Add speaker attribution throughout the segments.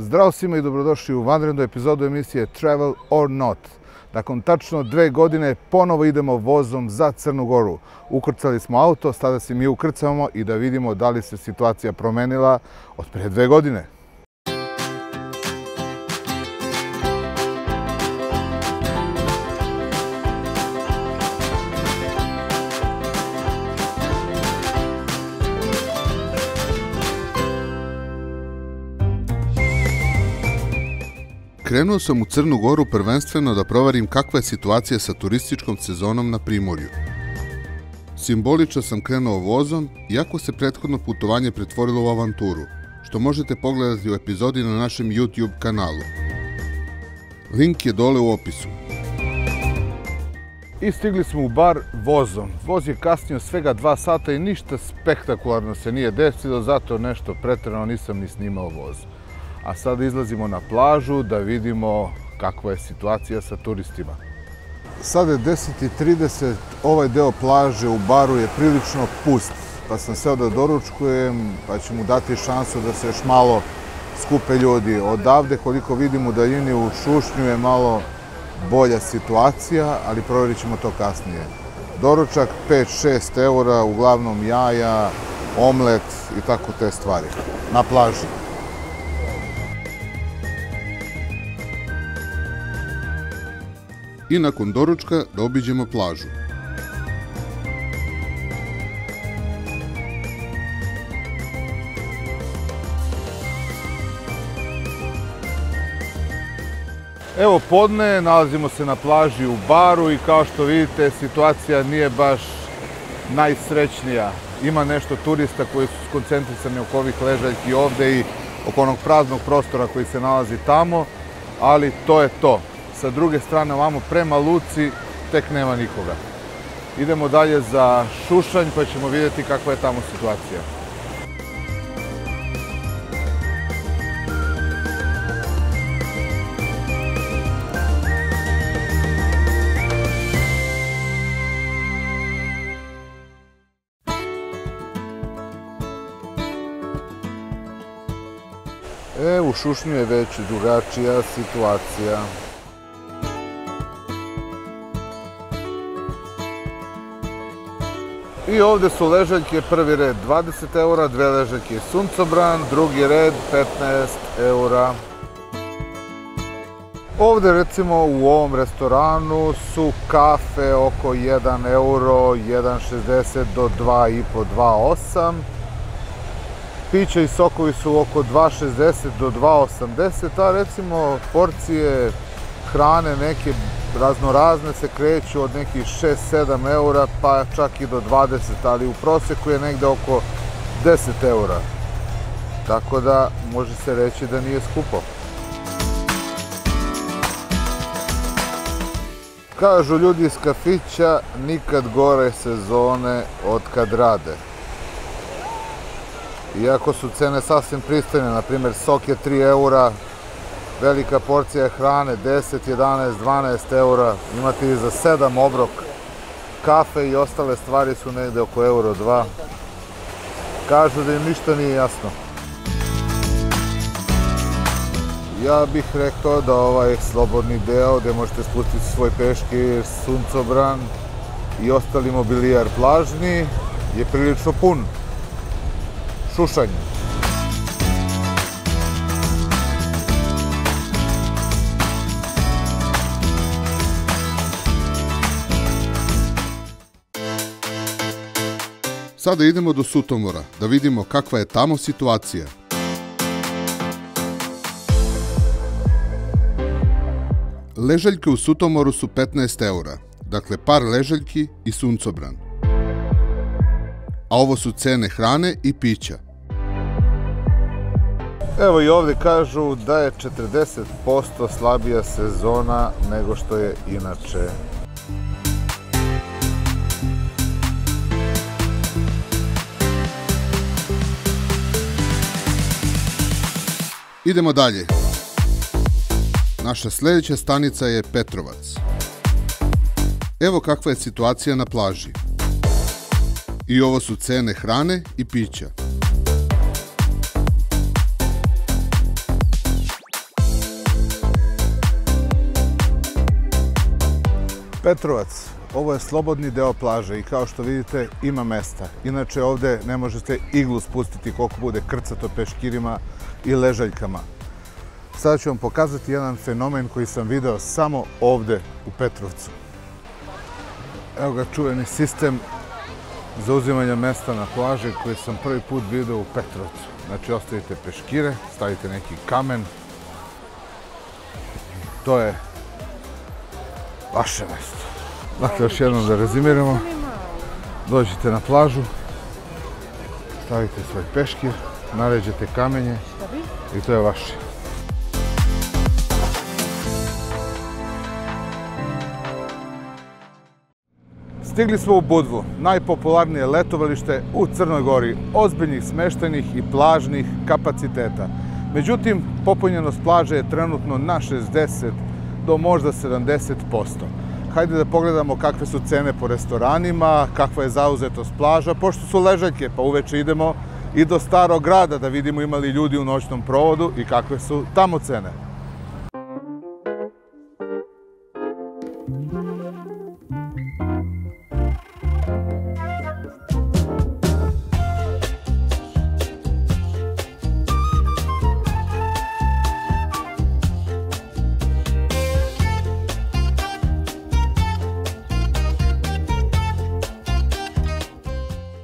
Speaker 1: Zdravo svima i dobrodošli u vanrednu epizodu emisije Travel or Not. Nakon tačno 2 godine ponovo idemo vozom za Crnu Goru. Ukrcali smo auto, sada se mi ukrcamo i da vidimo da li se situacija promenila od prije 2 godine.
Speaker 2: Krenuo sam u Crnu Goru prvenstveno da proverim kakva je situacija sa turističkom sezonom na Primorju. Simbolično sam krenuo vozom, iako se prethodno putovanje pretvorilo u avanturu, što možete pogledati u epizodi na našem YouTube kanalu. Link je dole u opisu.
Speaker 1: I stigli smo u bar vozom. Voz je kasnio svega 2 sata i ništa spektakularno se nije desilo, zato nešto pretjerano nisam ni snimao voz. A sada izlazimo na plažu da vidimo kakva je situacija sa turistima. Sada je 10:30, ovaj deo plaže u baru je prilično pust, pa sam seo da doručkujem, pa ću mu dati šansu da se još malo skupe ljudi. Odavde, koliko vidim u daljini u Šušnju, je malo bolja situacija, ali provjerit ćemo to kasnije. Doručak 5-6 eura, uglavnom jaja, omlet i tako te stvari na plaži.
Speaker 2: I nakon doručka da obiđemo plažu.
Speaker 1: Evo podne, nalazimo se na plaži u baru i kao što vidite situacija nije baš najsrećnija. Ima nešto turista koji su skoncentrisani oko ovih ležaljki ovde i oko onog praznog prostora koji se nalazi tamo, ali to je to. Sa druge strane, ovamo prema luci, tek nema nikoga. Idemo dalje za Šušanj pa ćemo vidjeti kakva je tamo situacija. U Šušnju je već drugačija situacija. I ovdje su ležaljke, prvi red 20 eura, 2 ležaljke suncobran, drugi red 15 eura. Ovdje recimo u ovom restoranu su kafe oko 1 euro, 1,60 do 2,5, 2,8. Piće i sokovi su oko 2,60 do 2,80, a recimo porcije hrane neke raznorazne se kreću od nekih 6-7 eura pa čak i do 20, ali u prosjeku je negde oko 10 eura. Tako da može se reći da nije skupo. Kažu ljudi iz kafića, nikad gore sezone od kad rade. Iako su cene sasvim pristojne, na primjer sok je 3 eura, velika porcija hrane 10, 11, 12 eura, imate i za 7 obrok. Kafe i ostale stvari su negde oko euro 2. Kažu da im ništa nije jasno. Ja bih rekao da ovaj slobodni deo gdje možete spustiti svoj peškir, suncobran i ostali mobilijar plažni je prilično pun. Šušanj.
Speaker 2: Sada idemo do Sutomora, da vidimo kakva je tamo situacija. Ležaljke u Sutomoru su 15 eura, dakle par ležaljki i suncobran. A ovo su cene hrane i pića.
Speaker 1: Evo i ovdje kažu da je 40% slabija sezona nego što je inače.
Speaker 2: Idemo dalje. Naša sljedeća stanica je Petrovac. Evo kakva je situacija na plaži. I ovo su cene hrane i pića.
Speaker 1: Petrovac, ovo je slobodni deo plaže i kao što vidite ima mesta. Inače ovde ne možete iglu spustiti koliko bude krcato peškirima i ležaljkama. Sada ću vam pokazati jedan fenomen koji sam video samo ovde u Petrovcu. Evo ga čuveni sistem zauzimanja mesta na plaži koji sam prvi put video u Petrovcu. Znači ostavite peškire, stavite neki kamen. To je vaše mesto. Dakle, još jednom da rezimiramo. Dođete na plažu, stavite svoj peškir, naređete kamenje i to je vaše. Stigli smo u Budvu, najpopularnije letovalište u Crnoj Gori, ozbiljnih smeštajnih i plažnih kapaciteta. Međutim, popunjenost plaže je trenutno na 60 do možda 70%. Hajde da pogledamo kakve su cene po restoranima, kakva je zauzetost plaža, pošto su ležaljke, pa uveče idemo i do Starog grada da vidimo ima li ljudi u noćnom provodu i kakve su tamo cene.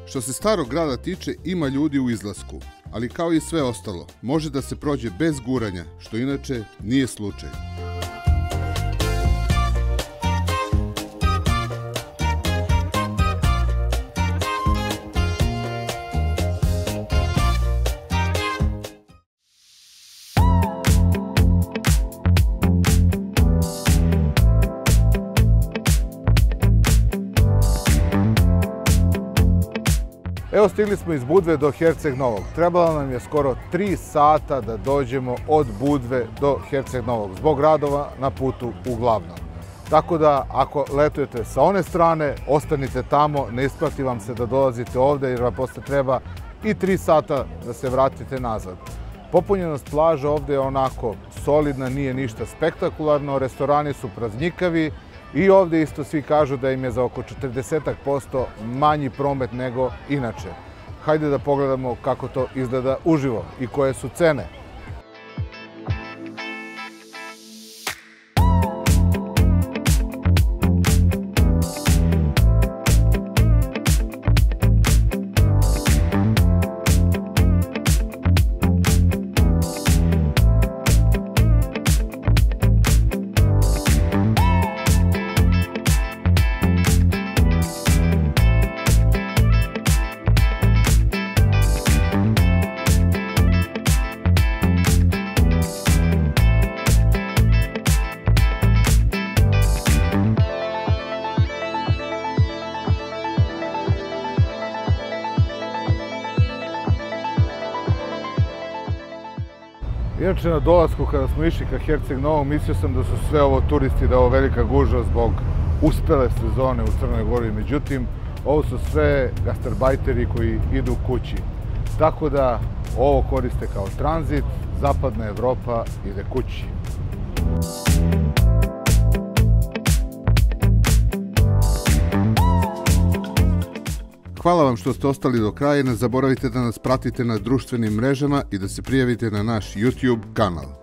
Speaker 2: Što se Starog grada tiče, ima ljudi u izlasku, ali kao i sve ostalo, može da se prođe bez guranja, što inače nije slučaj.
Speaker 1: Evo stigli smo iz Budve do Herceg Novog. Trebalo nam je skoro 3 sata da dođemo od Budve do Herceg Novog zbog radova na putu u Glavnom. Tako da ako letujete sa one strane, ostanite tamo, ne isplati vam se da dolazite ovde jer vam posle treba i 3 sata da se vratite nazad. Popunjenost plaže ovde je onako solidna, nije ništa spektakularno, restorani su praznjikavi, i ovde isto svi kažu da im je za oko 40% manji promet nego inače. Hajde da pogledamo kako to izgleda uživo i koje su cene. Inače, na dolasku kada smo išli ka Herceg Novom, mislio sam da su sve ovo turisti, da je ovo velika gužva zbog uspele sezone u Crnoj Gori. Međutim, ovo su sve gastarbajteri koji idu kući. Tako da ovo koriste kao tranzit, zapadna Evropa ide kući.
Speaker 2: Hvala vam što ste ostali do kraja i ne zaboravite da nas pratite na društvenim mrežama i da se prijavite na naš YouTube kanal.